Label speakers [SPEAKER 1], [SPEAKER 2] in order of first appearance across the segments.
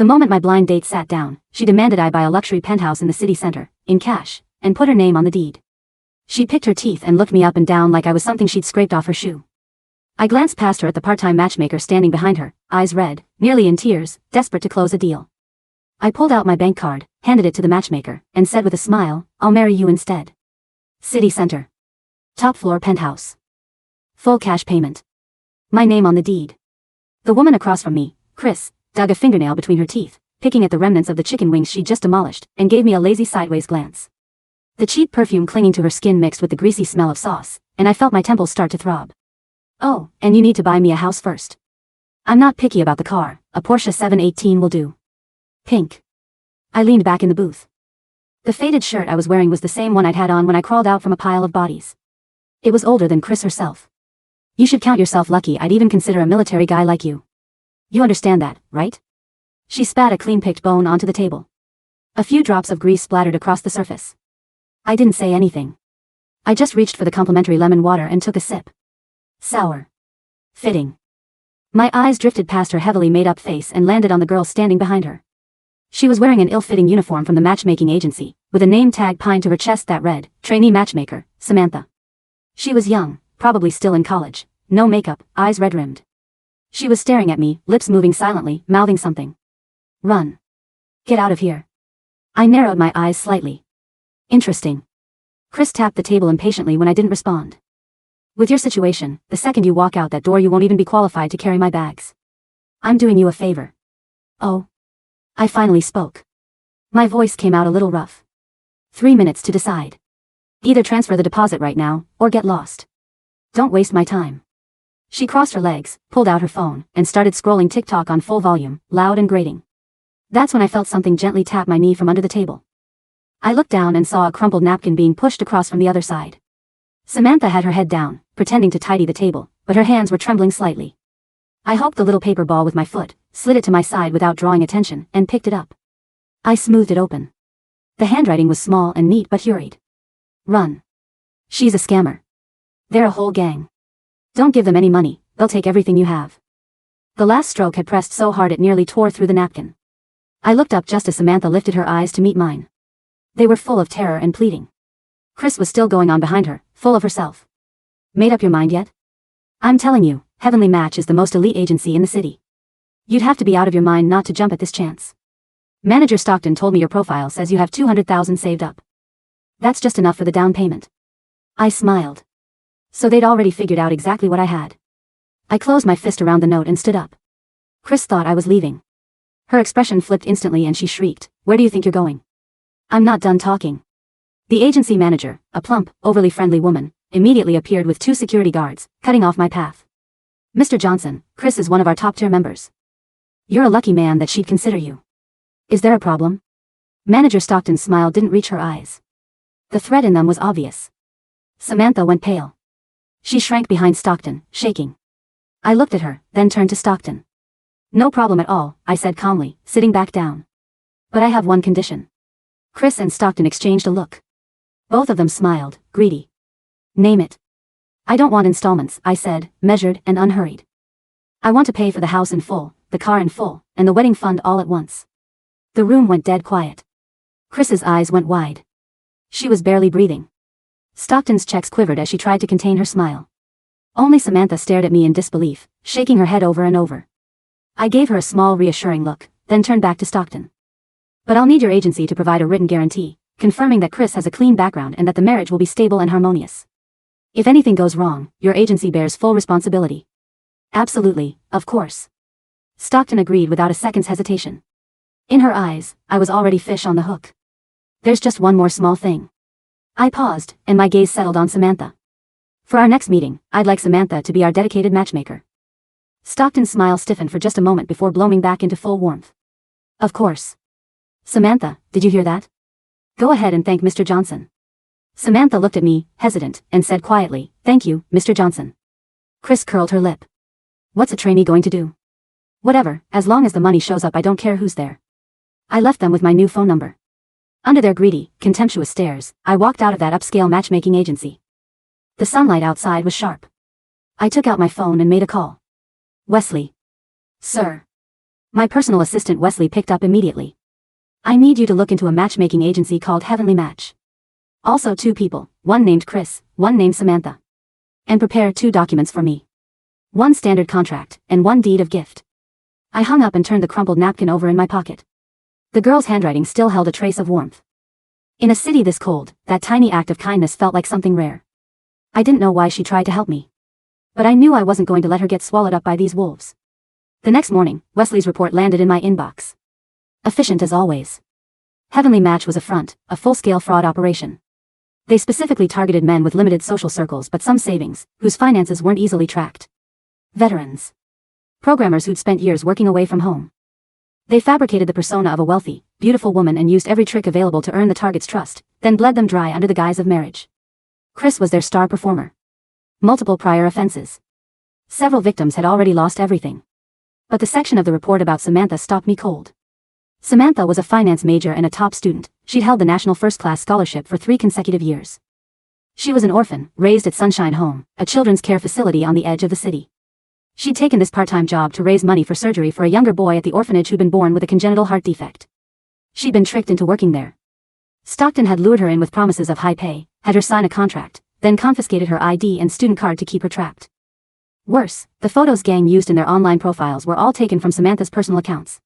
[SPEAKER 1] The moment my blind date sat down, she demanded I buy a luxury penthouse in the city center, in cash, and put her name on the deed. She picked her teeth and looked me up and down like I was something she'd scraped off her shoe. I glanced past her at the part-time matchmaker standing behind her, eyes red, nearly in tears, desperate to close a deal. I pulled out my bank card, handed it to the matchmaker, and said with a smile, "I'll marry you instead. City center. Top floor penthouse. Full cash payment. My name on the deed." The woman across from me, Chris, dug a fingernail between her teeth, picking at the remnants of the chicken wings she'd just demolished, and gave me a lazy sideways glance. The cheap perfume clinging to her skin mixed with the greasy smell of sauce, and I felt my temples start to throb. "Oh, and you need to buy me a house first. I'm not picky about the car, a Porsche 718 will do. Pink." I leaned back in the booth. The faded shirt I was wearing was the same one I'd had on when I crawled out from a pile of bodies. It was older than Chris herself. "You should count yourself lucky I'd even consider a military guy like you. You understand that, right?" She spat a clean-picked bone onto the table. A few drops of grease splattered across the surface. I didn't say anything. I just reached for the complimentary lemon water and took a sip. Sour. Fitting. My eyes drifted past her heavily made-up face and landed on the girl standing behind her. She was wearing an ill-fitting uniform from the matchmaking agency, with a name tag pinned to her chest that read, "Trainee Matchmaker, Samantha." She was young, probably still in college, no makeup, eyes red-rimmed. She was staring at me, lips moving silently, mouthing something. "Run. Get out of here." I narrowed my eyes slightly. "Interesting." Chris tapped the table impatiently when I didn't respond. "With your situation, the second you walk out that door you won't even be qualified to carry my bags. I'm doing you a favor." "Oh." I finally spoke. My voice came out a little rough. 3 minutes to decide. Either transfer the deposit right now, or get lost. Don't waste my time. She crossed her legs, pulled out her phone, and started scrolling TikTok on full volume, loud and grating. That's when I felt something gently tap my knee from under the table. I looked down and saw a crumpled napkin being pushed across from the other side. Samantha had her head down, pretending to tidy the table, but her hands were trembling slightly. I hoped the little paper ball with my foot, slid it to my side without drawing attention, and picked it up. I smoothed it open. The handwriting was small and neat but hurried. "Run. She's a scammer. They're a whole gang. Don't give them any money, they'll take everything you have." The last stroke had pressed so hard it nearly tore through the napkin. I looked up just as Samantha lifted her eyes to meet mine. They were full of terror and pleading. Chris was still going on behind her, full of herself. "Made up your mind yet? I'm telling you, Heavenly Match is the most elite agency in the city. You'd have to be out of your mind not to jump at this chance. Manager Stockton told me your profile says you have $200,000 saved up. That's just enough for the down payment." I smiled. So they'd already figured out exactly what I had. I closed my fist around the note and stood up. Chris thought I was leaving. Her expression flipped instantly and she shrieked, "Where do you think you're going?" I'm not done talking. The agency manager, a plump, overly friendly woman, immediately appeared with 2 security guards, cutting off my path. "Mr. Johnson, Chris is one of our top-tier members. You're a lucky man that she'd consider you. Is there a problem?" Manager Stockton's smile didn't reach her eyes. The threat in them was obvious. Samantha went pale. She shrank behind Stockton, shaking. I looked at her, then turned to Stockton. "No problem at all," I said calmly, sitting back down. "But I have one condition." Chris and Stockton exchanged a look. Both of them smiled, greedy. "Name it." "I don't want installments," I said, measured and unhurried. "I want to pay for the house in full, the car in full, and the wedding fund all at once." The room went dead quiet. Chris's eyes went wide. She was barely breathing. Stockton's checks quivered as she tried to contain her smile. Only Samantha stared at me in disbelief, shaking her head over and over. I gave her a small reassuring look, then turned back to Stockton. "But I'll need your agency to provide a written guarantee, confirming that Chris has a clean background and that the marriage will be stable and harmonious. If anything goes wrong, your agency bears full responsibility." "Absolutely, of course." Stockton agreed without a second's hesitation. In her eyes, I was already fish on the hook. "There's just one more small thing." I paused, and my gaze settled on Samantha. "For our next meeting, I'd like Samantha to be our dedicated matchmaker." Stockton's smile stiffened for just a moment before blooming back into full warmth. "Of course. Samantha, did you hear that? Go ahead and thank Mr. Johnson." Samantha looked at me, hesitant, and said quietly, "Thank you, Mr. Johnson." Chris curled her lip. "What's a trainee going to do?" "Whatever, as long as the money shows up I don't care who's there." I left them with my new phone number. Under their greedy, contemptuous stares, I walked out of that upscale matchmaking agency. The sunlight outside was sharp. I took out my phone and made a call. "Wesley." "Sir." My personal assistant Wesley picked up immediately. I need you to look into a matchmaking agency called Heavenly Match. Also 2 people, one named Chris, one named Samantha. And prepare 2 documents for me. 1 standard contract, and 1 deed of gift. I hung up and turned the crumpled napkin over in my pocket. The girl's handwriting still held a trace of warmth. In a city this cold, that tiny act of kindness felt like something rare. I didn't know why she tried to help me. But I knew I wasn't going to let her get swallowed up by these wolves. The next morning, Wesley's report landed in my inbox. Efficient as always. Heavenly Match was a front, a full-scale fraud operation. They specifically targeted men with limited social circles but some savings, whose finances weren't easily tracked. Veterans. Programmers who'd spent years working away from home. They fabricated the persona of a wealthy, beautiful woman and used every trick available to earn the target's trust, then bled them dry under the guise of marriage. Chris was their star performer. Multiple prior offenses. Several victims had already lost everything. But the section of the report about Samantha stopped me cold. Samantha was a finance major and a top student. She'd held the National First-Class Scholarship for 3 consecutive years. She was an orphan, raised at Sunshine Home, a children's care facility on the edge of the city. She'd taken this part-time job to raise money for surgery for a younger boy at the orphanage who'd been born with a congenital heart defect. She'd been tricked into working there. Stockton had lured her in with promises of high pay, had her sign a contract, then confiscated her ID and student card to keep her trapped. Worse, the photos gang used in their online profiles were all taken from Samantha's personal accounts.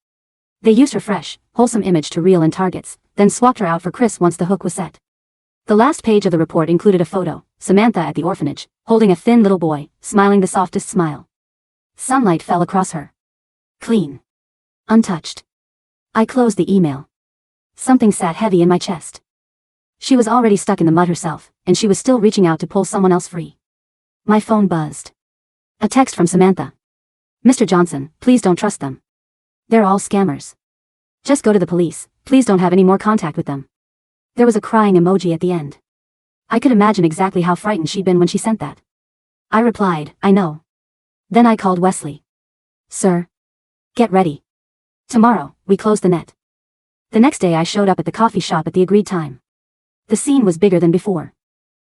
[SPEAKER 1] They used her fresh, wholesome image to reel in targets, then swapped her out for Chris once the hook was set. The last page of the report included a photo, Samantha at the orphanage, holding a thin little boy, smiling the softest smile. Sunlight fell across her. Clean. Untouched. I closed the email. Something sat heavy in my chest. She was already stuck in the mud herself, and she was still reaching out to pull someone else free. My phone buzzed. A text from Samantha. Mr. Johnson, please don't trust them. They're all scammers. Just go to the police, please don't have any more contact with them. There was a crying emoji at the end. I could imagine exactly how frightened she'd been when she sent that. I replied, I know. Then I called Wesley. Sir. Get ready. Tomorrow, we close the net. The next day I showed up at the coffee shop at the agreed time. The scene was bigger than before.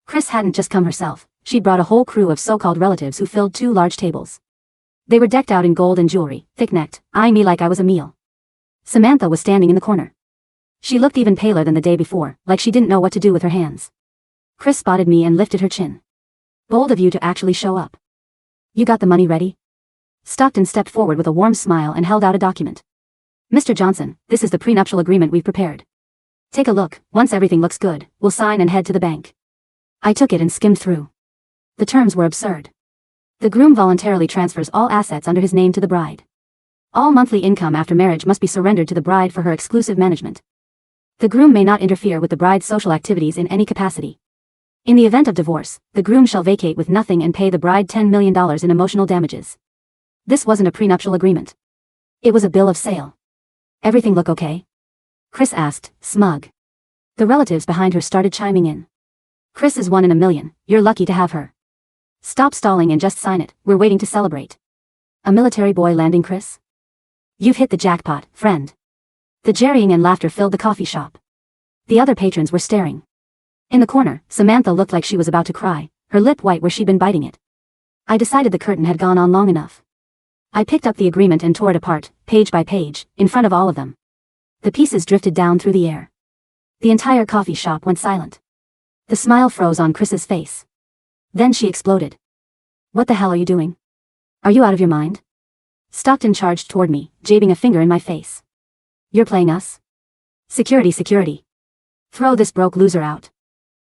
[SPEAKER 1] Chris hadn't just come herself, she'd brought a whole crew of so-called relatives who filled 2 large tables. They were decked out in gold and jewelry, thick-necked, eyeing me like I was a meal. Samantha was standing in the corner. She looked even paler than the day before, like she didn't know what to do with her hands. Chris spotted me and lifted her chin. Bold of you to actually show up. You got the money ready? Stockton stepped forward with a warm smile and held out a document. Mr. Johnson, this is the prenuptial agreement we've prepared. Take a look, once everything looks good, we'll sign and head to the bank. I took it and skimmed through. The terms were absurd. The groom voluntarily transfers all assets under his name to the bride. All monthly income after marriage must be surrendered to the bride for her exclusive management. The groom may not interfere with the bride's social activities in any capacity. In the event of divorce, the groom shall vacate with nothing and pay the bride $10 million in emotional damages. This wasn't a prenuptial agreement. It was a bill of sale. Everything look okay? Chris asked, smug. The relatives behind her started chiming in. Chris is 1 in a million, you're lucky to have her. Stop stalling and just sign it, we're waiting to celebrate. A military boy landing Chris? You've hit the jackpot, friend. The jerrying and laughter filled the coffee shop. The other patrons were staring. In the corner, Samantha looked like she was about to cry, her lip white where she'd been biting it. I decided the curtain had gone on long enough. I picked up the agreement and tore it apart, page by page, in front of all of them. The pieces drifted down through the air. The entire coffee shop went silent. The smile froze on Chris's face. Then she exploded. What the hell are you doing? Are you out of your mind? Stockton charged toward me, jabbing a finger in my face. You're playing us? Security, security. Throw this broke loser out.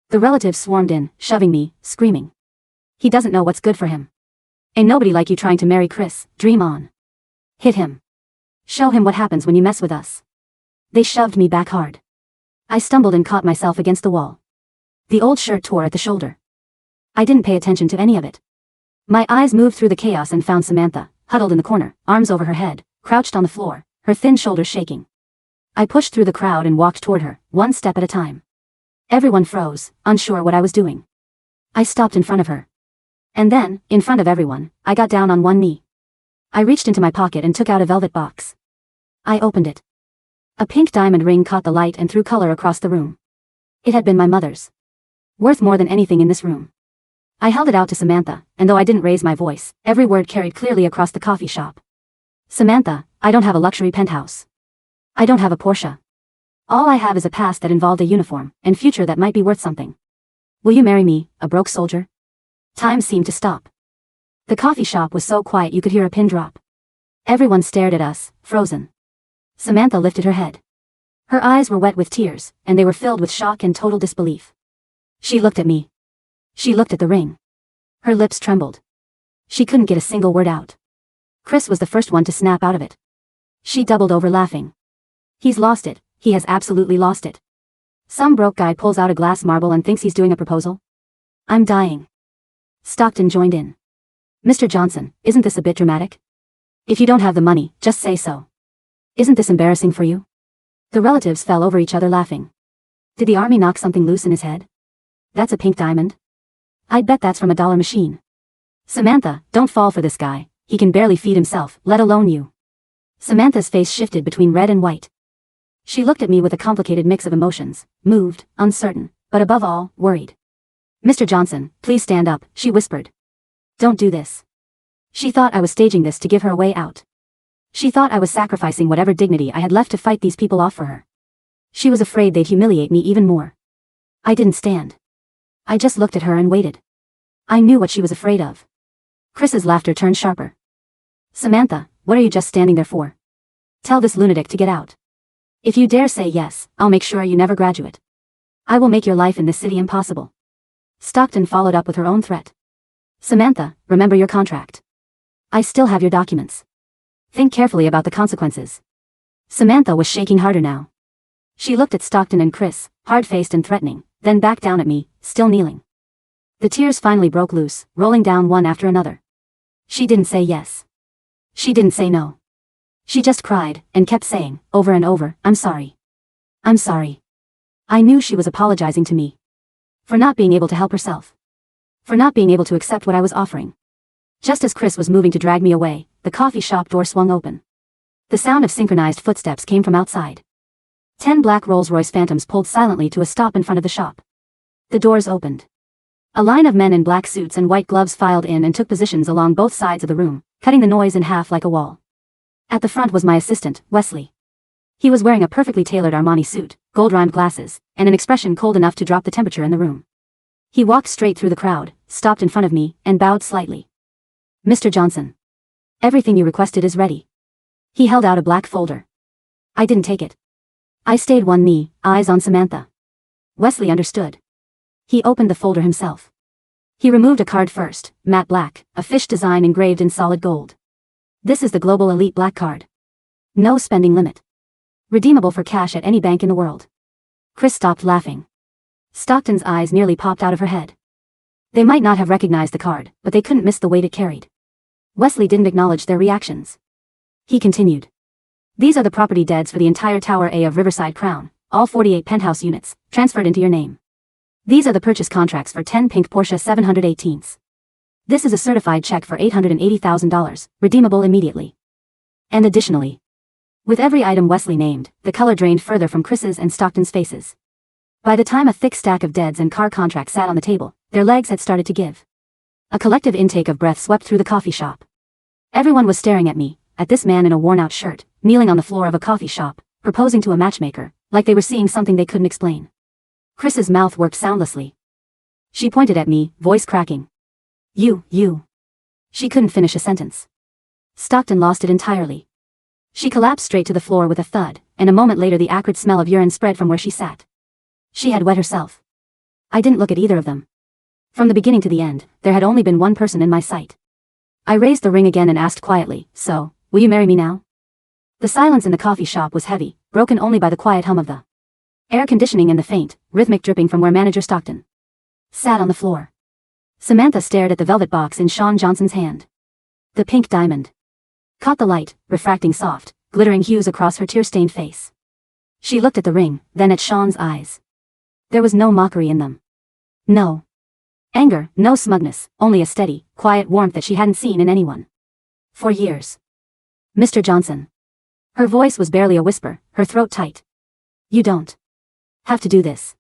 [SPEAKER 1] The relatives swarmed in, shoving me, screaming. He doesn't know what's good for him. Ain't nobody like you trying to marry Chris, dream on. Hit him. Show him what happens when you mess with us. They shoved me back hard. I stumbled and caught myself against the wall. The old shirt tore at the shoulder. I didn't pay attention to any of it. My eyes moved through the chaos and found Samantha, huddled in the corner, arms over her head, crouched on the floor, her thin shoulders shaking. I pushed through the crowd and walked toward her, one step at a time. Everyone froze, unsure what I was doing. I stopped in front of her. And then, in front of everyone, I got down on one knee. I reached into my pocket and took out a velvet box. I opened it. A pink diamond ring caught the light and threw color across the room. It had been my mother's. Worth more than anything in this room. I held it out to Samantha, and though I didn't raise my voice, every word carried clearly across the coffee shop. Samantha, I don't have a luxury penthouse. I don't have a Porsche. All I have is a past that involved a uniform, and future that might be worth something. Will you marry me, a broke soldier? Time seemed to stop. The coffee shop was so quiet you could hear a pin drop. Everyone stared at us, frozen. Samantha lifted her head. Her eyes were wet with tears, and they were filled with shock and total disbelief. She looked at me. She looked at the ring. Her lips trembled. She couldn't get a single word out. Chris was the first one to snap out of it. She doubled over laughing. He's lost it, he has absolutely lost it. Some broke guy pulls out a glass marble and thinks he's doing a proposal? I'm dying. Stockton joined in. Mr. Johnson, isn't this a bit dramatic? If you don't have the money, just say so. Isn't this embarrassing for you? The relatives fell over each other laughing. Did the army knock something loose in his head? That's a pink diamond. I'd bet that's from a dollar machine. Samantha, don't fall for this guy, he can barely feed himself, let alone you. Samantha's face shifted between red and white. She looked at me with a complicated mix of emotions, moved, uncertain, but above all, worried. Mr. Johnson, please stand up, she whispered. Don't do this. She thought I was staging this to give her a way out. She thought I was sacrificing whatever dignity I had left to fight these people off for her. She was afraid they'd humiliate me even more. I didn't stand. I just looked at her and waited. I knew what she was afraid of. Chris's laughter turned sharper. Samantha, what are you just standing there for? Tell this lunatic to get out. If you dare say yes, I'll make sure you never graduate. I will make your life in this city impossible. Stockton followed up with her own threat. Samantha, remember your contract. I still have your documents. Think carefully about the consequences. Samantha was shaking harder now. She looked at Stockton and Chris, hard-faced and threatening, then back down at me, still kneeling. The tears finally broke loose, rolling down one after another. She didn't say yes. She didn't say no. She just cried, and kept saying, over and over, I'm sorry. I'm sorry. I knew she was apologizing to me. For not being able to help herself. For not being able to accept what I was offering. Just as Chris was moving to drag me away, the coffee shop door swung open. The sound of synchronized footsteps came from outside. 10 black Rolls-Royce Phantoms pulled silently to a stop in front of the shop. The doors opened. A line of men in black suits and white gloves filed in and took positions along both sides of the room, cutting the noise in half like a wall. At the front was my assistant, Wesley. He was wearing a perfectly tailored Armani suit, gold-rimmed glasses, and an expression cold enough to drop the temperature in the room. He walked straight through the crowd, stopped in front of me, and bowed slightly. Mr. Johnson. Everything you requested is ready. He held out a black folder. I didn't take it. I stayed one knee, eyes on Samantha. Wesley understood. He opened the folder himself. He removed a card first, matte black, a fish design engraved in solid gold. This is the Global Elite Black Card. No spending limit. Redeemable for cash at any bank in the world. Chris stopped laughing. Stockton's eyes nearly popped out of her head. They might not have recognized the card, but they couldn't miss the weight it carried. Wesley didn't acknowledge their reactions. He continued. These are the property deeds for the entire Tower A of Riverside Crown, all 48 penthouse units, transferred into your name. These are the purchase contracts for 10 pink Porsche 718s. This is a certified check for $880,000, redeemable immediately. And additionally, with every item Wesley named, the color drained further from Chris's and Stockton's faces. By the time a thick stack of deeds and car contracts sat on the table, their legs had started to give. A collective intake of breath swept through the coffee shop. Everyone was staring at me, at this man in a worn-out shirt, kneeling on the floor of a coffee shop, proposing to a matchmaker, like they were seeing something they couldn't explain. Chris's mouth worked soundlessly. She pointed at me, voice cracking. You. She couldn't finish a sentence. Stockton lost it entirely. She collapsed straight to the floor with a thud, and a moment later the acrid smell of urine spread from where she sat. She had wet herself. I didn't look at either of them. From the beginning to the end, there had only been one person in my sight. I raised the ring again and asked quietly, so, will you marry me now? The silence in the coffee shop was heavy, broken only by the quiet hum of the air conditioning and the faint, rhythmic dripping from where Manager Stockton sat on the floor. Samantha stared at the velvet box in Sean Johnson's hand. The pink diamond caught the light, refracting soft, glittering hues across her tear-stained face. She looked at the ring, then at Sean's eyes. There was no mockery in them. No anger, no smugness, only a steady, quiet warmth that she hadn't seen in anyone for years. Mr. Johnson. Her voice was barely a whisper, her throat tight. You don't have to do this.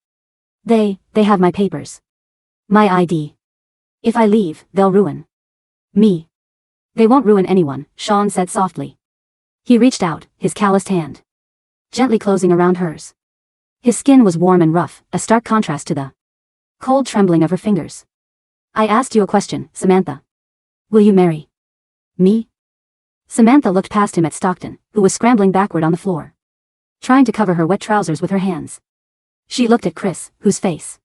[SPEAKER 1] They have my papers. My ID. If I leave, they'll ruin me. They won't ruin anyone, Sean said softly. He reached out, his calloused hand gently closing around hers. His skin was warm and rough, a stark contrast to the cold trembling of her fingers. I asked you a question, Samantha. Will you marry me? Samantha looked past him at Stockton, who was scrambling backward on the floor, trying to cover her wet trousers with her hands. She looked at Chris, whose face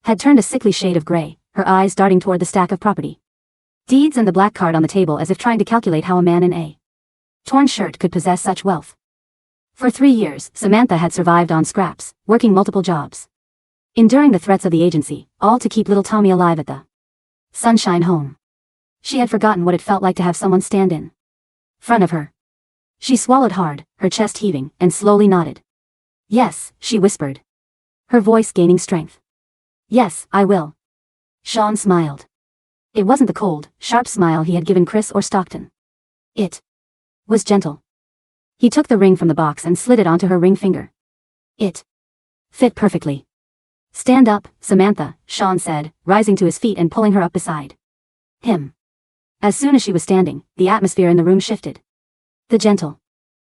[SPEAKER 1] had turned a sickly shade of gray, her eyes darting toward the stack of property deeds and the black card on the table as if trying to calculate how a man in a torn shirt could possess such wealth. For 3 years, Samantha had survived on scraps, working multiple jobs, enduring the threats of the agency, all to keep little Tommy alive at the Sunshine home. She had forgotten what it felt like to have someone stand in front of her. She swallowed hard, her chest heaving, and slowly nodded. Yes, she whispered, her voice gaining strength. Yes, I will. Sean smiled. It wasn't the cold, sharp smile he had given Chris or Stockton. It was gentle. He took the ring from the box and slid it onto her ring finger. It fit perfectly. Stand up, Samantha, Sean said, rising to his feet and pulling her up beside him. As soon as she was standing, the atmosphere in the room shifted. The gentle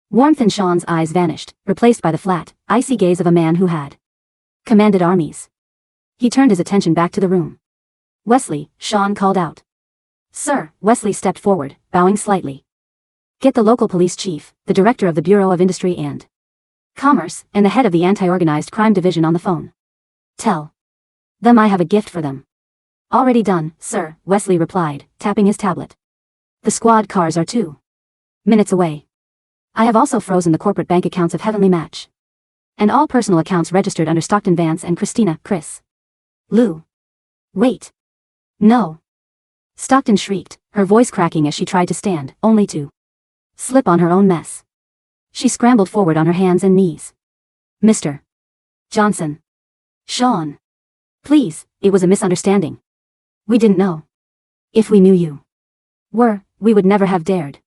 [SPEAKER 1] warmth in Sean's eyes vanished, replaced by the flat, icy gaze of a man who had commanded armies. He turned his attention back to the room. Wesley, Sean called out. Sir, Wesley stepped forward, bowing slightly. Get the local police chief, the director of the Bureau of Industry and Commerce, and the head of the anti-organized crime division on the phone. Tell them I have a gift for them. Already done, sir, Wesley replied, tapping his tablet. The squad cars are 2 minutes away. I have also frozen the corporate bank accounts of Heavenly Match. And all personal accounts registered under Stockton Vance and Christina, Chris. Lou. Wait. No. Stockton shrieked, her voice cracking as she tried to stand, only to slip on her own mess. She scrambled forward on her hands and knees. Mr. Johnson. Sean. Please, it was a misunderstanding. We didn't know. If we knew you were, we would never have dared.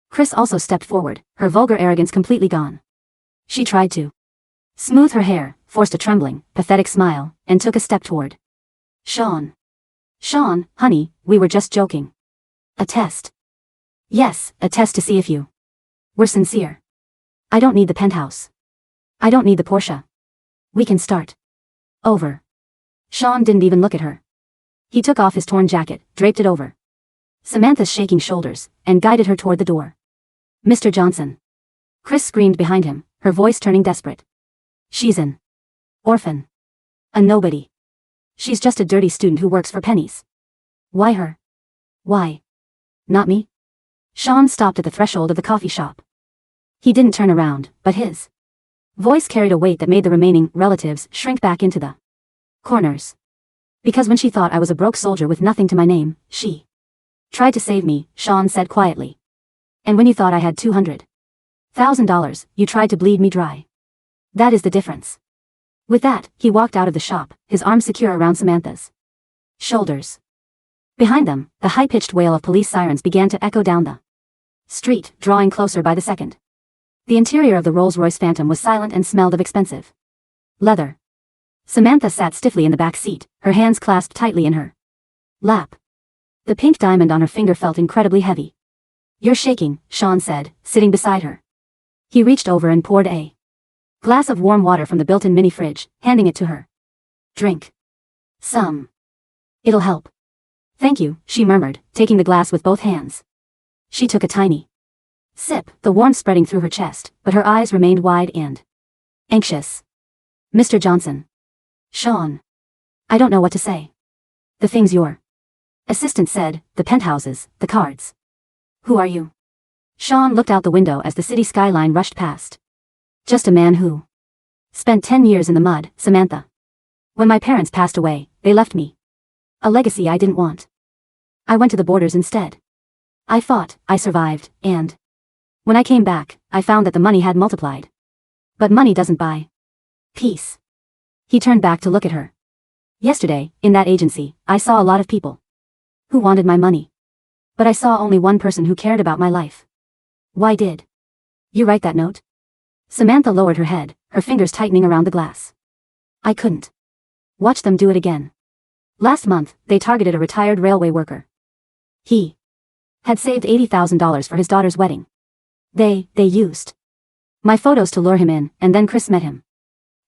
[SPEAKER 1] Chris also stepped forward, her vulgar arrogance completely gone. She tried to smooth her hair, forced a trembling, pathetic smile, and took a step toward Sean. Sean, honey, we were just joking. A test. Yes, a test to see if you were sincere. I don't need the penthouse. I don't need the Porsche. We can start over. Sean didn't even look at her. He took off his torn jacket, draped it over Samantha's shaking shoulders, and guided her toward the door. Mr. Johnson. Chris screamed behind him, her voice turning desperate. She's an orphan. A nobody. She's just a dirty student who works for pennies. Why her? Why not me? Sean stopped at the threshold of the coffee shop. He didn't turn around, but his voice carried a weight that made the remaining relatives shrink back into the corners. Because when she thought I was a broke soldier with nothing to my name, she tried to save me, Sean said quietly. And when you thought I had $200,000, you tried to bleed me dry. That is the difference. With that, he walked out of the shop, his arms secure around Samantha's shoulders. Behind them, the high-pitched wail of police sirens began to echo down the street, drawing closer by the second. The interior of the Rolls-Royce Phantom was silent and smelled of expensive leather. Samantha sat stiffly in the back seat, her hands clasped tightly in her lap. The pink diamond on her finger felt incredibly heavy. You're shaking, Sean said, sitting beside her. He reached over and poured a glass of warm water from the built-in mini fridge, handing it to her. Drink some. It'll help. Thank you, she murmured, taking the glass with both hands. She took a tiny sip, the warmth spreading through her chest, but her eyes remained wide and anxious. Mr. Johnson. Sean. I don't know what to say. The things your assistant said, the penthouses, the cards. Who are you? Sean looked out the window as the city skyline rushed past. Just a man who spent 10 years in the mud, Samantha. When my parents passed away, they left me a legacy I didn't want. I went to the borders instead. I fought, I survived, and when I came back, I found that the money had multiplied. But money doesn't buy peace. He turned back to look at her. Yesterday, in that agency, I saw a lot of people who wanted my money. But I saw only one person who cared about my life. Why did you write that note? Samantha lowered her head, her fingers tightening around the glass. I couldn't watch them do it again. Last month, they targeted a retired railway worker. He had saved $80,000 for his daughter's wedding. They used my photos to lure him in, and then Chris met him.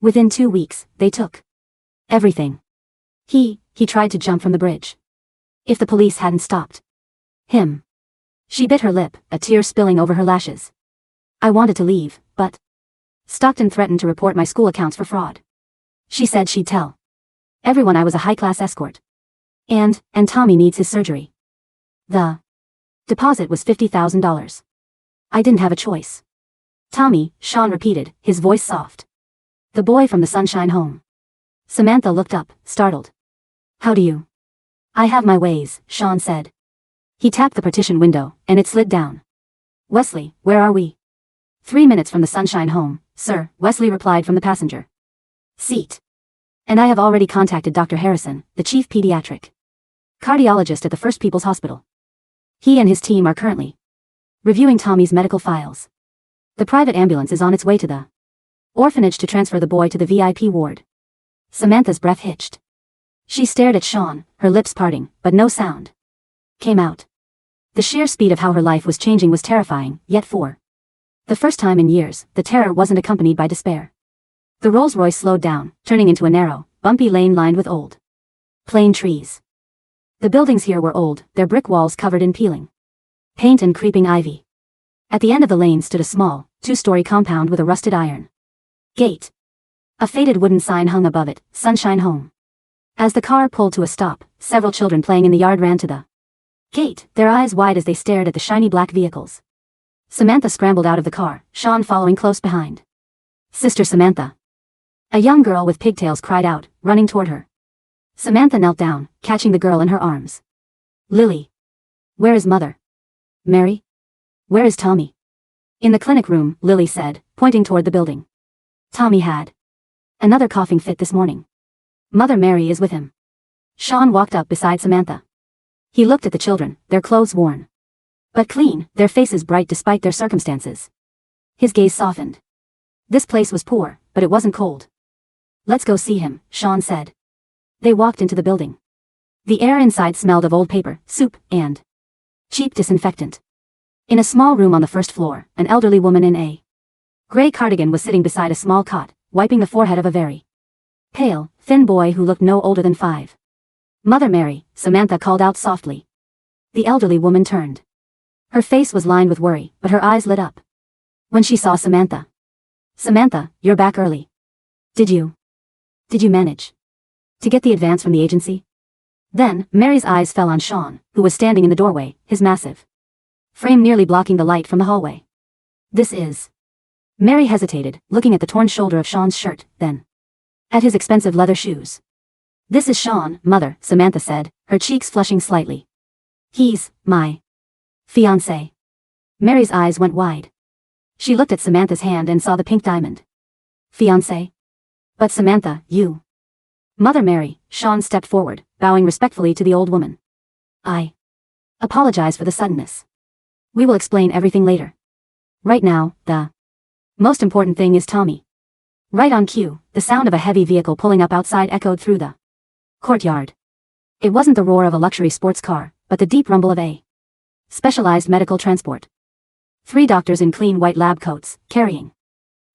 [SPEAKER 1] Within 2 weeks, they took everything. He tried to jump from the bridge. If the police hadn't stopped him. She bit her lip, a tear spilling over her lashes. I wanted to leave, but Stockton threatened to report my school accounts for fraud. She said she'd tell everyone I was a high-class escort. And Tommy needs his surgery. The deposit was $50,000. I didn't have a choice. Tommy, Sean repeated, his voice soft. The boy from the Sunshine Home. Samantha looked up, startled. How do you? I have my ways, Sean said. He tapped the partition window, and it slid down. Wesley, where are we? 3 minutes from the Sunshine Home, sir, Wesley replied from the passenger seat. And I have already contacted Dr. Harrison, the chief pediatric cardiologist at the First People's Hospital. He and his team are currently reviewing Tommy's medical files. The private ambulance is on its way to the orphanage to transfer the boy to the VIP ward. Samantha's breath hitched. She stared at Sean, her lips parting, but no sound came out. The sheer speed of how her life was changing was terrifying, yet for the first time in years, the terror wasn't accompanied by despair. The Rolls-Royce slowed down, turning into a narrow, bumpy lane lined with old plane trees. The buildings here were old, their brick walls covered in peeling paint and creeping ivy. At the end of the lane stood a small, 2-story compound with a rusted iron gate. A faded wooden sign hung above it, Sunshine Home. As the car pulled to a stop, several children playing in the yard ran to the gate, their eyes wide as they stared at the shiny black vehicles. Samantha scrambled out of the car, Sean following close behind. Sister Samantha. A young girl with pigtails cried out, running toward her. Samantha knelt down, catching the girl in her arms. Lily. Where is Mother? Mary? Where is Tommy? In the clinic room, Lily said, pointing toward the building. Tommy had another coughing fit this morning. Mother Mary is with him. Sean walked up beside Samantha. He looked at the children, their clothes worn but clean, their faces bright despite their circumstances. His gaze softened. This place was poor, but it wasn't cold. Let's go see him, Sean said. They walked into the building. The air inside smelled of old paper, soup, and cheap disinfectant. In a small room on the first floor, an elderly woman in a gray cardigan was sitting beside a small cot, wiping the forehead of a very pale, thin boy who looked no older than 5. Mother Mary, Samantha called out softly. The elderly woman turned. Her face was lined with worry, but her eyes lit up when she saw Samantha. Samantha, you're back early. Did you manage to get the advance from the agency? Then, Mary's eyes fell on Sean, who was standing in the doorway, his massive frame nearly blocking the light from the hallway. This is... Mary hesitated, looking at the torn shoulder of Sean's shirt, then at his expensive leather shoes. This is Sean, Mother, Samantha said, her cheeks flushing slightly. He's my fiancé. Mary's eyes went wide. She looked at Samantha's hand and saw the pink diamond. Fiancé? But Samantha, you... Mother Mary, Sean stepped forward, bowing respectfully to the old woman. I apologize for the suddenness. We will explain everything later. Right now, the most important thing is Tommy. Right on cue, the sound of a heavy vehicle pulling up outside echoed through the courtyard. It wasn't the roar of a luxury sports car, but the deep rumble of a specialized medical transport. 3 doctors in clean white lab coats, carrying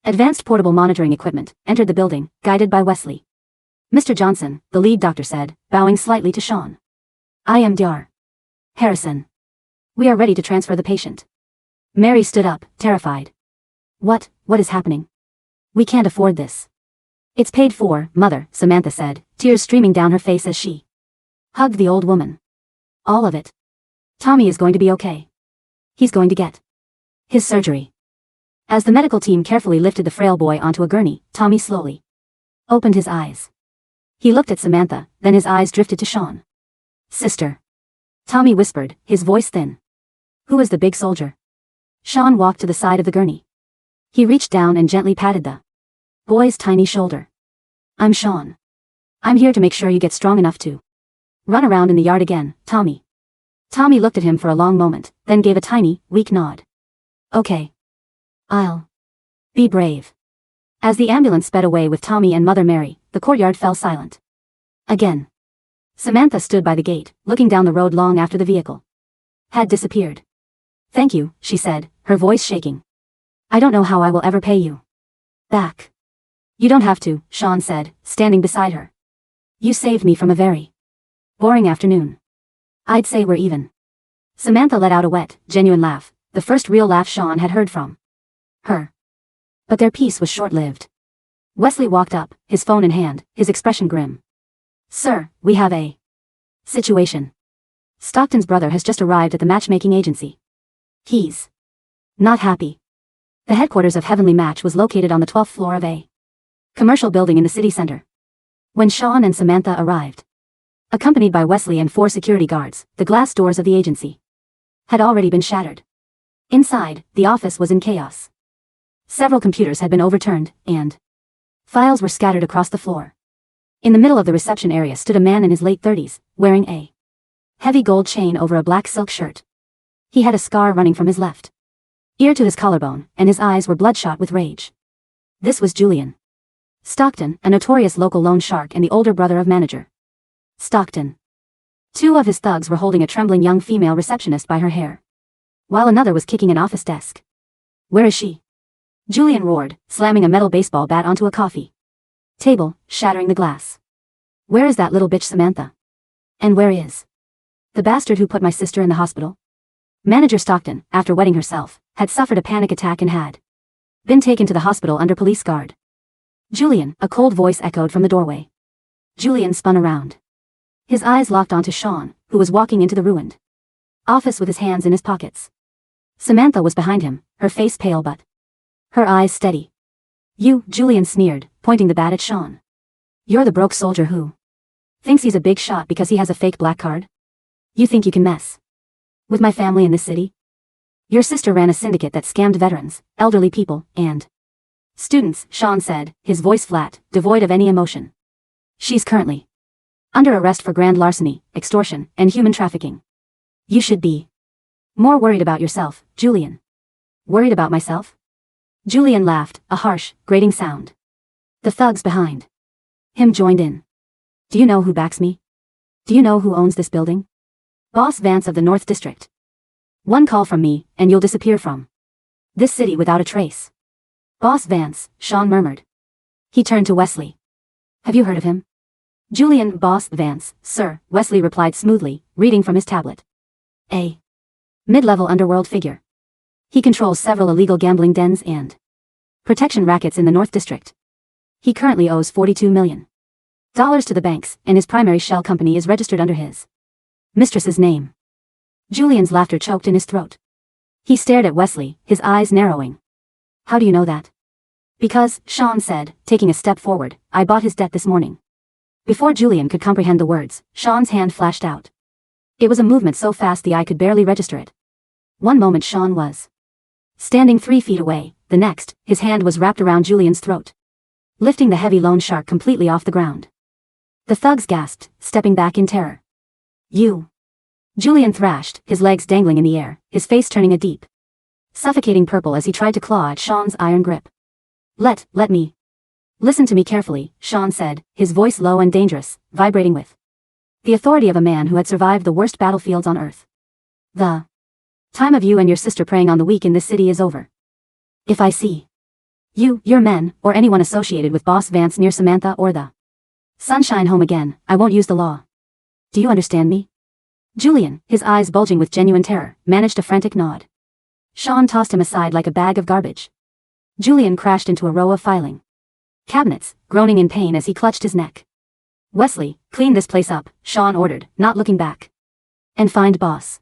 [SPEAKER 1] advanced portable monitoring equipment, entered the building, guided by Wesley. Mr. Johnson, the lead doctor said, bowing slightly to Sean. I am Dr. Harrison. We are ready to transfer the patient. Mary stood up, terrified. What is happening? We can't afford this. It's paid for, Mother, Samantha said, tears streaming down her face as she hugged the old woman. All of it. Tommy is going to be okay. He's going to get his surgery. As the medical team carefully lifted the frail boy onto a gurney, Tommy slowly opened his eyes. He looked at Samantha, then his eyes drifted to Sean. Sister. Tommy whispered, his voice thin. Who is the big soldier? Sean walked to the side of the gurney. He reached down and gently patted the boy's tiny shoulder. I'm Sean. I'm here to make sure you get strong enough to run around in the yard again, Tommy. Tommy looked at him for a long moment, then gave a tiny, weak nod. Okay. I'll be brave. As the ambulance sped away with Tommy and Mother Mary, the courtyard fell silent. Again. Samantha stood by the gate, looking down the road long after the vehicle had disappeared. Thank you, she said, her voice shaking. I don't know how I will ever pay you back. You don't have to, Sean said, standing beside her. You saved me from a very boring afternoon. I'd say we're even. Samantha let out a wet, genuine laugh, the first real laugh Sean had heard from her. But their peace was short-lived. Wesley walked up, his phone in hand, his expression grim. Sir, we have a situation. Stockton's brother has just arrived at the matchmaking agency. He's not happy. The headquarters of Heavenly Match was located on the 12th floor of a commercial building in the city center. When Sean and Samantha arrived, accompanied by Wesley and 4 security guards, the glass doors of the agency had already been shattered. Inside, the office was in chaos. Several computers had been overturned, and files were scattered across the floor. In the middle of the reception area stood a man in his late 30s, wearing a heavy gold chain over a black silk shirt. He had a scar running from his left ear to his collarbone, and his eyes were bloodshot with rage. This was Julian Stockton, a notorious local loan shark and the older brother of manager Stockton. 2 of his thugs were holding a trembling young female receptionist by her hair, while another was kicking an office desk. Where is she? Julian roared, slamming a metal baseball bat onto a coffee table, shattering the glass. Where is that little bitch Samantha? And where is the bastard who put my sister in the hospital? Manager Stockton, after wetting herself, had suffered a panic attack and had been taken to the hospital under police guard. Julian, a cold voice echoed from the doorway. Julian spun around. His eyes locked onto Sean, who was walking into the ruined office with his hands in his pockets. Samantha was behind him, her face pale but her eyes steady. You, Julian sneered, pointing the bat at Sean. You're the broke soldier who thinks he's a big shot because he has a fake black card? You think you can mess with my family in this city? Your sister ran a syndicate that scammed veterans, elderly people, and students, Sean said, his voice flat, devoid of any emotion. She's currently under arrest for grand larceny, extortion, and human trafficking. You should be more worried about yourself, Julian. Worried about myself? Julian laughed, a harsh, grating sound. The thugs behind him joined in. Do you know who backs me? Do you know who owns this building? Boss Vance of the North District. One call from me, and you'll disappear from this city without a trace. Boss Vance, Sean murmured. He turned to Wesley. Have you heard of him? Julian, Boss Vance, sir, Wesley replied smoothly, reading from his tablet. A mid-level underworld figure. He controls several illegal gambling dens and protection rackets in the North District. He currently owes $42 million to the banks, and his primary shell company is registered under his mistress's name. Julian's laughter choked in his throat. He stared at Wesley, his eyes narrowing. How do you know that? Because, Sean said, taking a step forward, I bought his debt this morning. Before Julian could comprehend the words, Sean's hand flashed out. It was a movement so fast the eye could barely register it. One moment Sean was standing 3 feet away, the next, his hand was wrapped around Julian's throat, lifting the heavy loan shark completely off the ground. The thugs gasped, stepping back in terror. You! Julian thrashed, his legs dangling in the air, his face turning a deep, suffocating purple as he tried to claw at Sean's iron grip. Let me. Listen to me carefully, Sean said, his voice low and dangerous, vibrating with the authority of a man who had survived the worst battlefields on Earth. The time of you and your sister preying on the weak in this city is over. If I see you, your men, or anyone associated with Boss Vance near Samantha or the Sunshine home again, I won't use the law. Do you understand me? Julian, his eyes bulging with genuine terror, managed a frantic nod. Sean tossed him aside like a bag of garbage. Julian crashed into a row of filing cabinets, groaning in pain as he clutched his neck. Wesley, clean this place up, Sean ordered, not looking back. And find Boss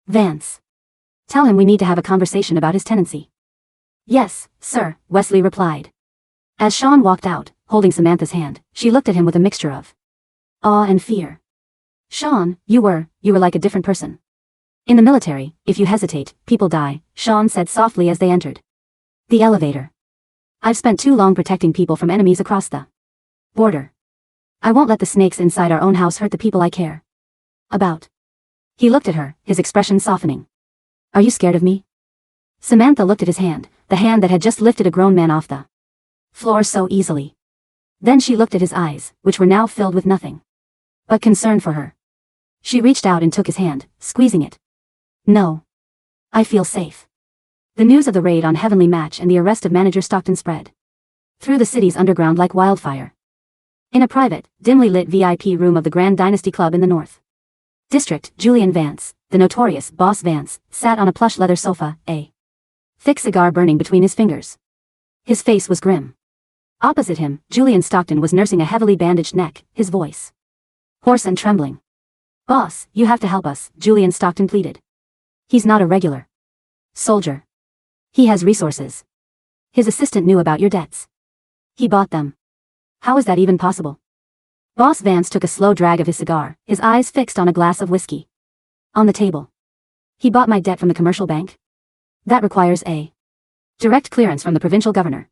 [SPEAKER 1] Vance. Tell him we need to have a conversation about his tenancy. Yes, sir, Wesley replied. As Sean walked out, holding Samantha's hand, she looked at him with a mixture of awe and fear. Sean, you were like a different person. In the military, if you hesitate, people die, Sean said softly as they entered the elevator. I've spent too long protecting people from enemies across the border. I won't let the snakes inside our own house hurt the people I care about. He looked at her, his expression softening. Are you scared of me? Samantha looked at his hand, the hand that had just lifted a grown man off the floor so easily. Then she looked at his eyes, which were now filled with nothing but concern for her. She reached out and took his hand, squeezing it. No. I feel safe. The news of the raid on Heavenly Match and the arrest of manager Stockton spread through the city's underground like wildfire. In a private, dimly lit VIP room of the Grand Dynasty Club in the North District, Julian Vance, the notorious Boss Vance, sat on a plush leather sofa, a thick cigar burning between his fingers. His face was grim. Opposite him, Julian Stockton was nursing a heavily bandaged neck, his voice hoarse and trembling. "Boss, you have to help us," Julian Stockton pleaded. "He's not a regular soldier. He has resources. His assistant knew about your debts. He bought them. How is that even possible?" Boss Vance took a slow drag of his cigar, his eyes fixed on a glass of whiskey on the table. "He bought my debt from the commercial bank? That requires a direct clearance from the provincial governor.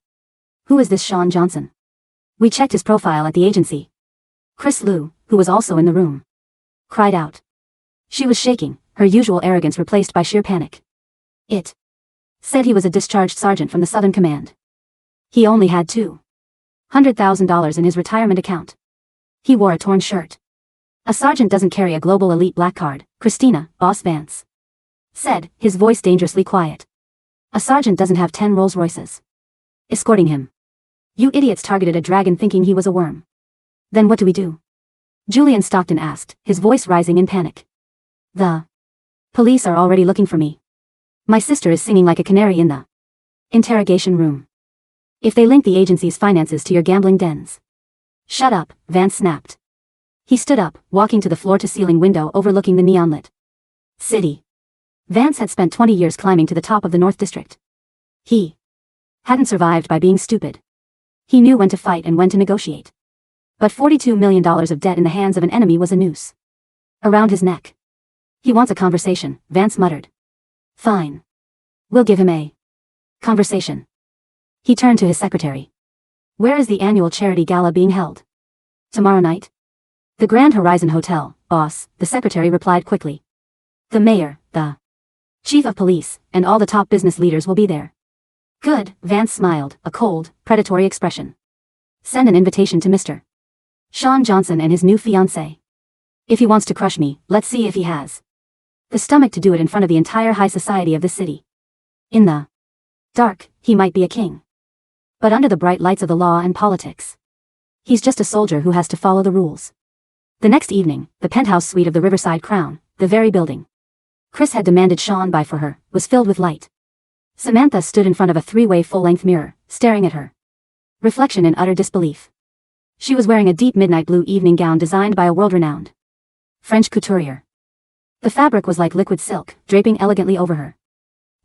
[SPEAKER 1] Who is this Sean Johnson?" "We checked his profile at the agency." Chris Liu, who was also in the room, cried out. She was shaking, her usual arrogance replaced by sheer panic. It said he was a discharged sergeant from the Southern Command. He only had $200,000 in his retirement account. He wore a torn shirt. "A sergeant doesn't carry a global elite black card," Christina, Boss Vance said, his voice dangerously quiet. "A sergeant doesn't have 10 Rolls Royces escorting him. You idiots targeted a dragon thinking he was a worm. Then what do we do?" Julian Stockton asked, his voice rising in panic. "The police are already looking for me. My sister is singing like a canary in the interrogation room. If they link the agency's finances to your gambling dens." "Shut up," Vance snapped. He stood up, walking to the floor-to-ceiling window overlooking the neon-lit city. Vance had spent 20 years climbing to the top of the North District. He hadn't survived by being stupid. He knew when to fight and when to negotiate. But $42 million of debt in the hands of an enemy was a noose around his neck. "He wants a conversation," Vance muttered. "Fine. We'll give him a conversation." He turned to his secretary. "Where is the annual charity gala being held?" "Tomorrow night." "The Grand Horizon Hotel, boss," the secretary replied quickly. "The mayor, the chief of police, and all the top business leaders will be there." "Good," Vance smiled, a cold, predatory expression. "Send an invitation to Mr. Sean Johnson and his new fiancée. If he wants to crush me, let's see if he has the stomach to do it in front of the entire high society of the city. In the dark, he might be a king. But under the bright lights of the law and politics, he's just a soldier who has to follow the rules." The next evening, the penthouse suite of the Riverside Crown, the very building Chris had demanded Sean buy for her, was filled with light. Samantha stood in front of a three-way full-length mirror, staring at her reflection in utter disbelief. She was wearing a deep midnight blue evening gown designed by a world-renowned French couturier. The fabric was like liquid silk, draping elegantly over her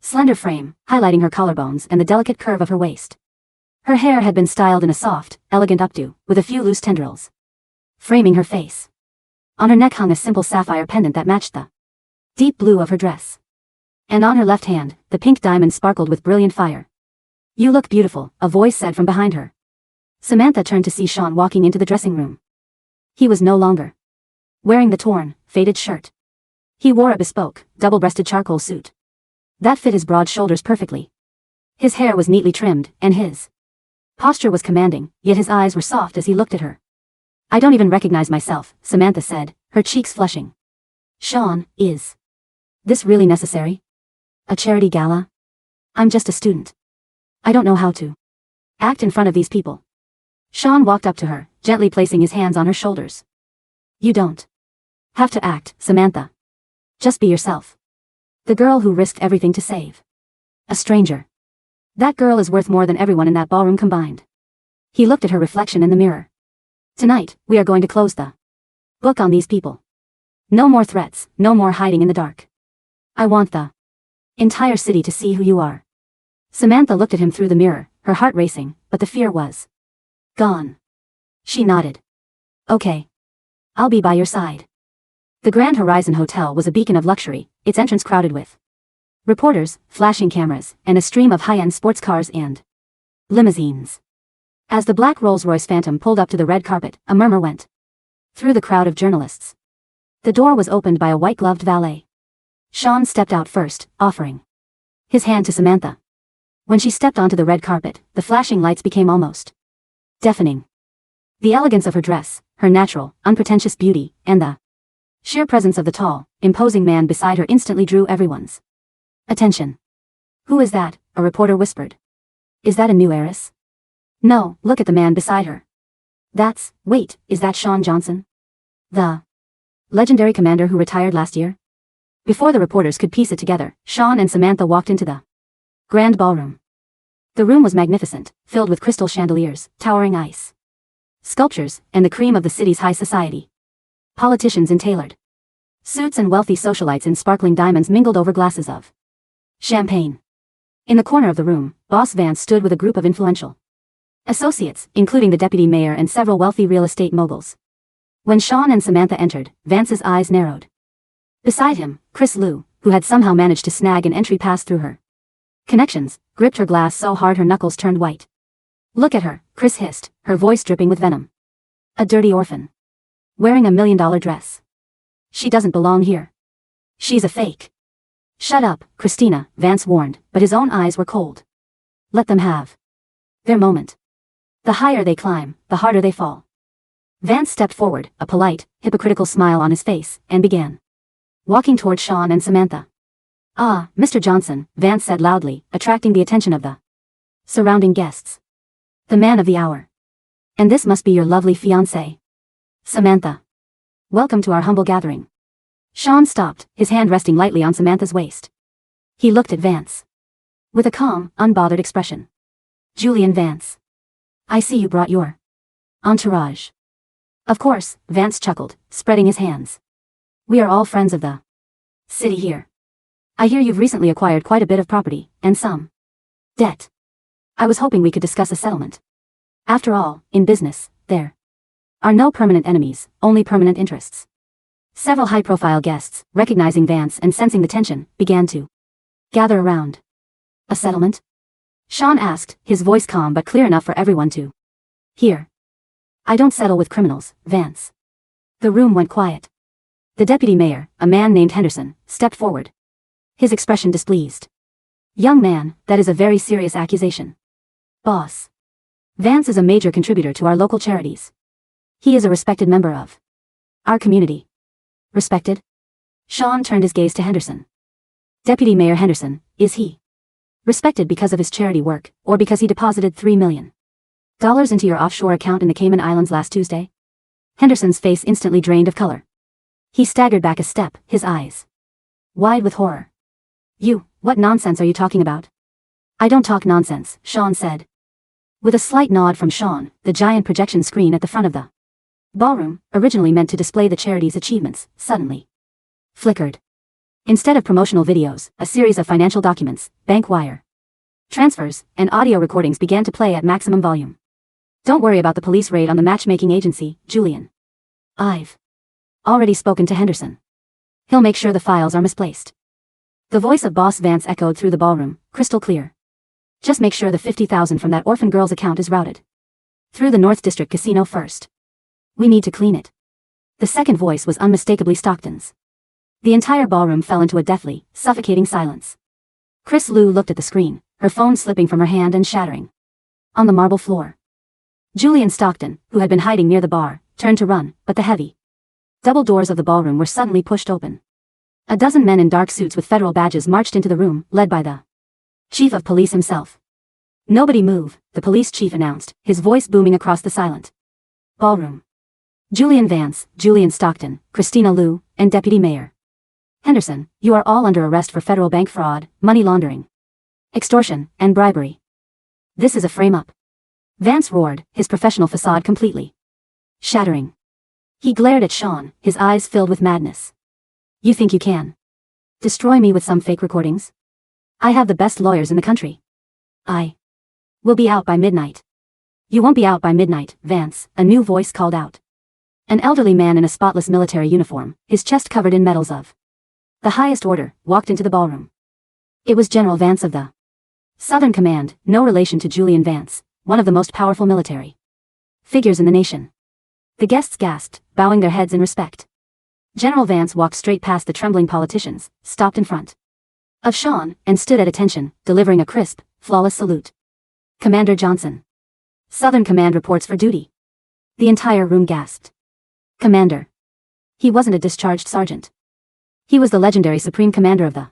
[SPEAKER 1] slender frame, highlighting her collarbones and the delicate curve of her waist. Her hair had been styled in a soft, elegant updo, with a few loose tendrils framing her face. On her neck hung a simple sapphire pendant that matched the deep blue of her dress. And on her left hand, the pink diamond sparkled with brilliant fire. "You look beautiful," a voice said from behind her. Samantha turned to see Sean walking into the dressing room. He was no longer wearing the torn, faded shirt. He wore a bespoke, double-breasted charcoal suit that fit his broad shoulders perfectly. His hair was neatly trimmed, and his posture was commanding, yet his eyes were soft as he looked at her. "I don't even recognize myself," Samantha said, her cheeks flushing. "Sean, is this really necessary? A charity gala? I'm just a student. I don't know how to act in front of these people." Sean walked up to her, gently placing his hands on her shoulders. "You don't have to act, Samantha. Just be yourself. The girl who risked everything to save a stranger. That girl is worth more than everyone in that ballroom combined." He looked at her reflection in the mirror. "Tonight, we are going to close the book on these people. No more threats, no more hiding in the dark. I want the entire city to see who you are." Samantha looked at him through the mirror, her heart racing, but the fear was gone. She nodded. "Okay. I'll be by your side." The Grand Horizon Hotel was a beacon of luxury, its entrance crowded with reporters, flashing cameras, and a stream of high-end sports cars and limousines. As the black Rolls-Royce Phantom pulled up to the red carpet, a murmur went through the crowd of journalists. The door was opened by a white-gloved valet. Sean stepped out first, offering his hand to Samantha. When she stepped onto the red carpet, the flashing lights became almost deafening. The elegance of her dress, her natural, unpretentious beauty, and the sheer presence of the tall, imposing man beside her instantly drew everyone's Attention. Who is that? A reporter whispered. Is that a new heiress? No, look at the man beside her. Wait, is that Sean Johnson? The legendary commander who retired last year? Before the reporters could piece it together, Sean and Samantha walked into the grand ballroom. The room was magnificent, filled with crystal chandeliers, towering ice sculptures, and the cream of the city's high society. Politicians in tailored suits and wealthy socialites in sparkling diamonds mingled over glasses of champagne. In the corner of the room, Boss Vance stood with a group of influential associates, including the deputy mayor and several wealthy real estate moguls. When Sean and Samantha entered, Vance's eyes narrowed. Beside him, Chris Liu, who had somehow managed to snag an entry pass through her connections, gripped her glass so hard her knuckles turned white. Look at her, Chris hissed, her voice dripping with venom. A dirty orphan. Wearing a $1 million dress. She doesn't belong here. She's a fake. Shut up, Christina, Vance warned, but his own eyes were cold. Let them have their moment. The higher they climb, the harder they fall. Vance stepped forward, a polite, hypocritical smile on his face, and began walking toward Sean and Samantha. Ah, Mr. Johnson, Vance said loudly, attracting the attention of the surrounding guests. The man of the hour. And this must be your lovely fiancée, Samantha. Welcome to our humble gathering. Sean stopped, his hand resting lightly on Samantha's waist. He looked at Vance with a calm, unbothered expression. Julian Vance. I see you brought your entourage. Of course, Vance chuckled, spreading his hands. We are all friends of the city here. I hear you've recently acquired quite a bit of property, and some debt. I was hoping we could discuss a settlement. After all, in business, there are no permanent enemies, only permanent interests. Several high-profile guests, recognizing Vance and sensing the tension, began to gather around. A settlement? Sean asked, his voice calm but clear enough for everyone to hear. I don't settle with criminals, Vance. The room went quiet. The deputy mayor, a man named Henderson, stepped forward. His expression displeased. Young man, that is a very serious accusation. Boss. Vance is a major contributor to our local charities. He is a respected member of our community. Respected? Sean turned his gaze to Henderson. Deputy Mayor Henderson, is he respected because of his charity work, or because he deposited $3 million into your offshore account in the Cayman Islands last Tuesday? Henderson's face instantly drained of color. He staggered back a step, his eyes wide with horror. What nonsense are you talking about? I don't talk nonsense, Sean said. With a slight nod from Sean, the giant projection screen at the front of the ballroom, originally meant to display the charity's achievements, suddenly flickered. Instead of promotional videos, a series of financial documents, bank wire transfers, and audio recordings began to play at maximum volume. Don't worry about the police raid on the matchmaking agency, Julian. I've already spoken to Henderson. He'll make sure the files are misplaced. The voice of Boss Vance echoed through the ballroom, crystal clear. Just make sure the $50,000 from that orphan girl's account is routed through the North District Casino first. We need to clean it. The second voice was unmistakably Stockton's. The entire ballroom fell into a deathly, suffocating silence. Chris Liu looked at the screen, her phone slipping from her hand and shattering on the marble floor. Julian Stockton, who had been hiding near the bar, turned to run, but the heavy double doors of the ballroom were suddenly pushed open. A dozen men in dark suits with federal badges marched into the room, led by the chief of police himself. Nobody move, the police chief announced, his voice booming across the silent ballroom. Julian Vance, Julian Stockton, Christina Liu, and Deputy Mayor Henderson, you are all under arrest for federal bank fraud, money laundering, extortion, and bribery. This is a frame-up. Vance roared, his professional facade completely shattering. He glared at Sean, his eyes filled with madness. You think you can destroy me with some fake recordings? I have the best lawyers in the country. I will be out by midnight. You won't be out by midnight, Vance, a new voice called out. An elderly man in a spotless military uniform, his chest covered in medals of the highest order, walked into the ballroom. It was General Vance of the Southern Command, no relation to Julian Vance, one of the most powerful military figures in the nation. The guests gasped, bowing their heads in respect. General Vance walked straight past the trembling politicians, stopped in front of Sean, and stood at attention, delivering a crisp, flawless salute. Commander Johnson. Southern Command reports for duty. The entire room gasped. Commander. He wasn't a discharged sergeant. He was the legendary Supreme Commander of the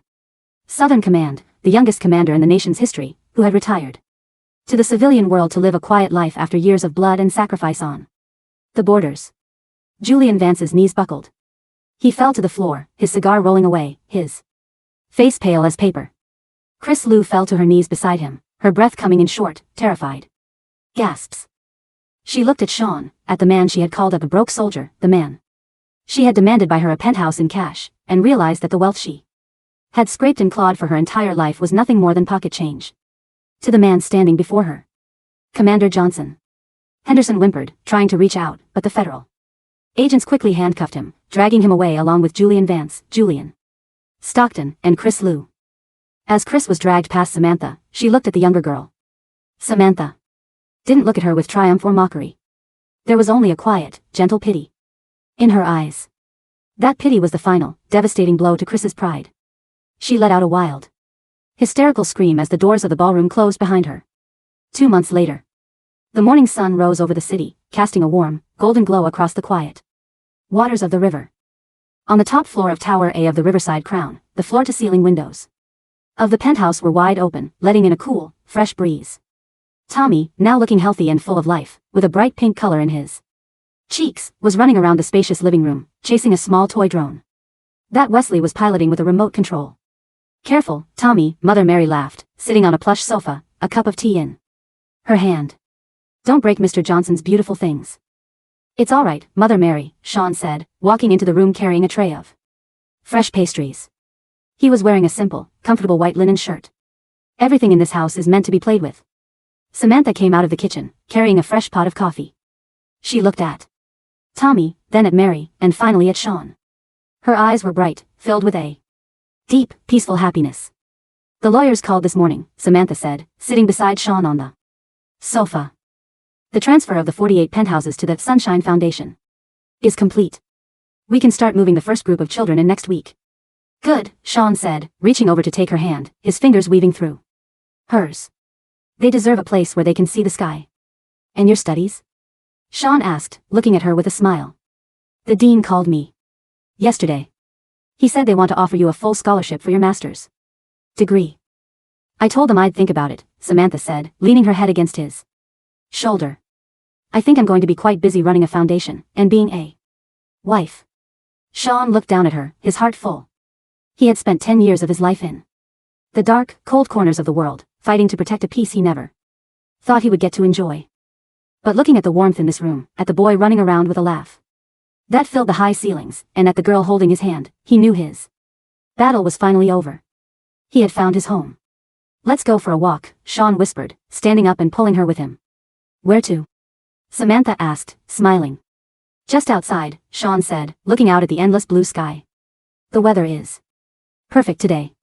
[SPEAKER 1] Southern Command, the youngest commander in the nation's history, who had retired to the civilian world to live a quiet life after years of blood and sacrifice on the borders. Julian Vance's knees buckled. He fell to the floor, his cigar rolling away, his face pale as paper. Chris Lou fell to her knees beside him, her breath coming in short, terrified gasps. She looked at Sean, at the man she had called a broke soldier, the man she had demanded by her a penthouse in cash, and realized that the wealth she had scraped and clawed for her entire life was nothing more than pocket change to the man standing before her. Commander Johnson. Henderson whimpered, trying to reach out, but the federal agents quickly handcuffed him, dragging him away along with Julian Vance, Julian Stockton, and Chris Lou. As Chris was dragged past Samantha, she looked at the younger girl. Samantha didn't look at her with triumph or mockery. There was only a quiet, gentle pity in her eyes. That pity was the final, devastating blow to Chris's pride. She let out a wild, hysterical scream as the doors of the ballroom closed behind her. 2 months later, the morning sun rose over the city, casting a warm, golden glow across the quiet waters of the river. On the top floor of Tower A of the Riverside Crown, the floor-to-ceiling windows of the penthouse were wide open, letting in a cool, fresh breeze. Tommy, now looking healthy and full of life, with a bright pink color in his cheeks, was running around the spacious living room, chasing a small toy drone that Wesley was piloting with a remote control. Careful, Tommy, Mother Mary laughed, sitting on a plush sofa, a cup of tea in her hand. Don't break Mr. Johnson's beautiful things. It's all right, Mother Mary, Sean said, walking into the room carrying a tray of fresh pastries. He was wearing a simple, comfortable white linen shirt. Everything in this house is meant to be played with. Samantha came out of the kitchen, carrying a fresh pot of coffee. She looked at Tommy, then at Mary, and finally at Sean. Her eyes were bright, filled with a deep, peaceful happiness. The lawyers called this morning, Samantha said, sitting beside Sean on the sofa. The transfer of the 48 penthouses to the Sunshine Foundation is complete. We can start moving the first group of children in next week. Good, Sean said, reaching over to take her hand, his fingers weaving through hers. They deserve a place where they can see the sky. And your studies? Sean asked, looking at her with a smile. The dean called me yesterday. He said they want to offer you a full scholarship for your master's degree. I told them I'd think about it, Samantha said, leaning her head against his shoulder. I think I'm going to be quite busy running a foundation, and being a wife. Sean looked down at her, his heart full. He had spent 10 years of his life in the dark, cold corners of the world, fighting to protect a peace he never thought he would get to enjoy. But looking at the warmth in this room, at the boy running around with a laugh that filled the high ceilings, and at the girl holding his hand, he knew his battle was finally over. He had found his home. Let's go for a walk, Sean whispered, standing up and pulling her with him. Where to? Samantha asked, smiling. Just outside, Sean said, looking out at the endless blue sky. The weather is perfect today.